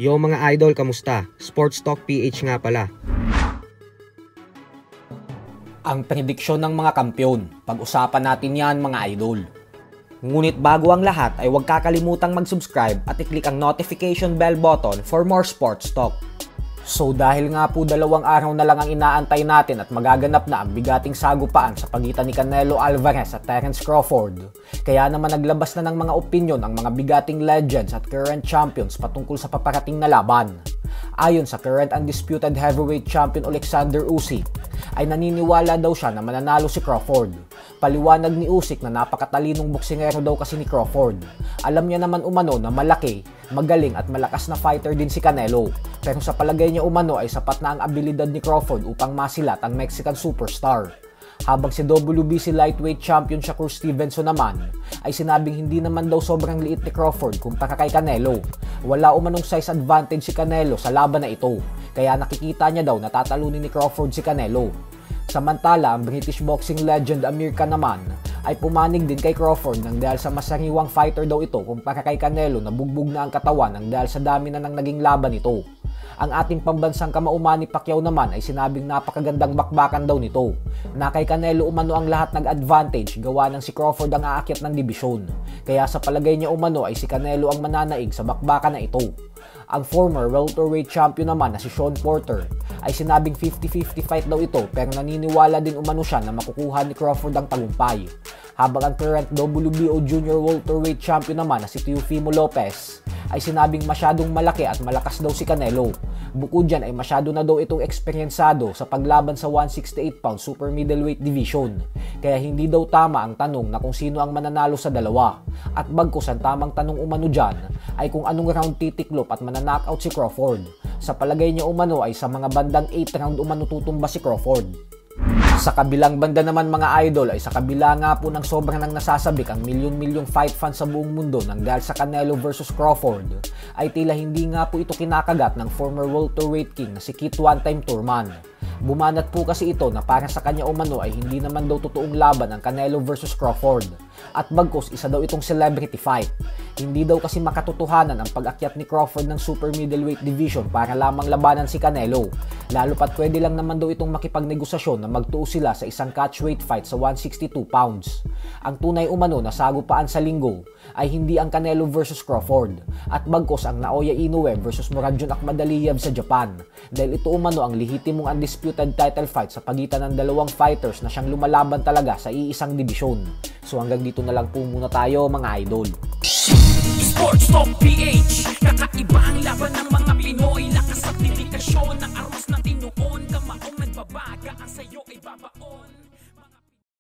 Yo mga idol, kamusta? Sports Talk PH nga pala. Ang prediksyon ng mga kampyon. Pag-usapan natin yan mga idol. Ngunit bago ang lahat ay huwag kakalimutang mag-subscribe at i-click ang notification bell button for more sports talk. So dahil nga po 2 araw na lang ang inaantay natin at magaganap na ang bigating sagupaan sa pagitan ni Canelo Alvarez at Terence Crawford, kaya naman naglabas na ng mga opinyon ang mga bigating legends at current champions patungkol sa paparating na laban. Ayon sa current undisputed heavyweight champion Alexander Usyk, ay naniniwala daw siya na mananalo si Crawford. Paliwanag ni Usyk na napakatalinong boksingero daw kasi ni Crawford. Alam niya naman umano na malaki, magaling at malakas na fighter din si Canelo. Pero sa palagay niya umano ay sapat na ang abilidad ni Crawford upang masilat ang Mexican superstar. Habang si WBC lightweight champion Shakur Stevenson naman ay sinabing hindi naman daw sobrang liit ni Crawford kumpara kay Canelo. Wala umanong size advantage si Canelo sa laban na ito, kaya nakikita niya daw na tatalunin ni Crawford si Canelo. Samantala, ang British boxing legend Amir Khan naman ay pumanig din kay Crawford nang dahil sa masariwang fighter daw ito kumpara kay Canelo na bugbog na ang katawan nang dahil sa dami na nang naging laban ito. Ang ating pambansang kamauman ni Pacquiao naman ay sinabing napakagandang bakbakan daw nito, na kay Canelo umano ang lahat nag-advantage gawa ng si Crawford ang aakyat ng dibisyon. Kaya sa palagay niya umano ay si Canelo ang mananaig sa bakbakan na ito. Ang former welterweight champion naman na si Sean Porter ay sinabing 50-50 fight daw ito pero naniniwala din umano siya na makukuha ni Crawford ang tagumpay. Habang ang current WBO junior welterweight champion naman na si Teofimo Lopez ay sinabing masyadong malaki at malakas daw si Canelo. Bukod dyan ay masyado na daw itong eksperyensado sa paglaban sa 168 pound super middleweight division. Kaya hindi daw tama ang tanong na kung sino ang mananalo sa dalawa. At bagkus ang tamang tanong umano dyan ay kung anong round titiklop at mananockout si Crawford. Sa palagay niya umano ay sa mga bandang 8 round umano tutumba si Crawford. Sa kabilang banda naman mga idol ay sa kabila nga po ng sobrang nang nasasabik ang milyon-milyong fight fans sa buong mundo nang dahil sa Canelo vs Crawford ay tila hindi nga po ito kinakagat ng former welterweight king na si Kit One-Time Thurman. Bumanat po kasi ito na para sa kanya umano ay hindi naman daw totoong laban ang Canelo vs Crawford at bagkus isa daw itong celebrity fight. Hindi daw kasi makatotohanan ang pag-akyat ni Crawford ng super middleweight division para lamang labanan si Canelo. Lalo pat pwede lang naman daw itong makipagnegosasyon na magtuo sila sa isang catchweight fight sa 162 pounds. Ang tunay umano na sagupaan sa linggo ay hindi ang Canelo vs Crawford at bagkus ang Naoya Inoue vs Muradjon Akhmadaliev sa Japan dahil ito umano ang lehitimong undisputed title fight sa pagitan ng dalawang fighters na siyang lumalaban talaga sa iisang dibisyon. So hanggang dito na lang po muna tayo mga idol. Sports Talk PH, kakaiba ang laban ng mga Pinoy, lakas at dedikasyon ng armas na tinuon, kamaong nagbabaga ang sayo ay babaon.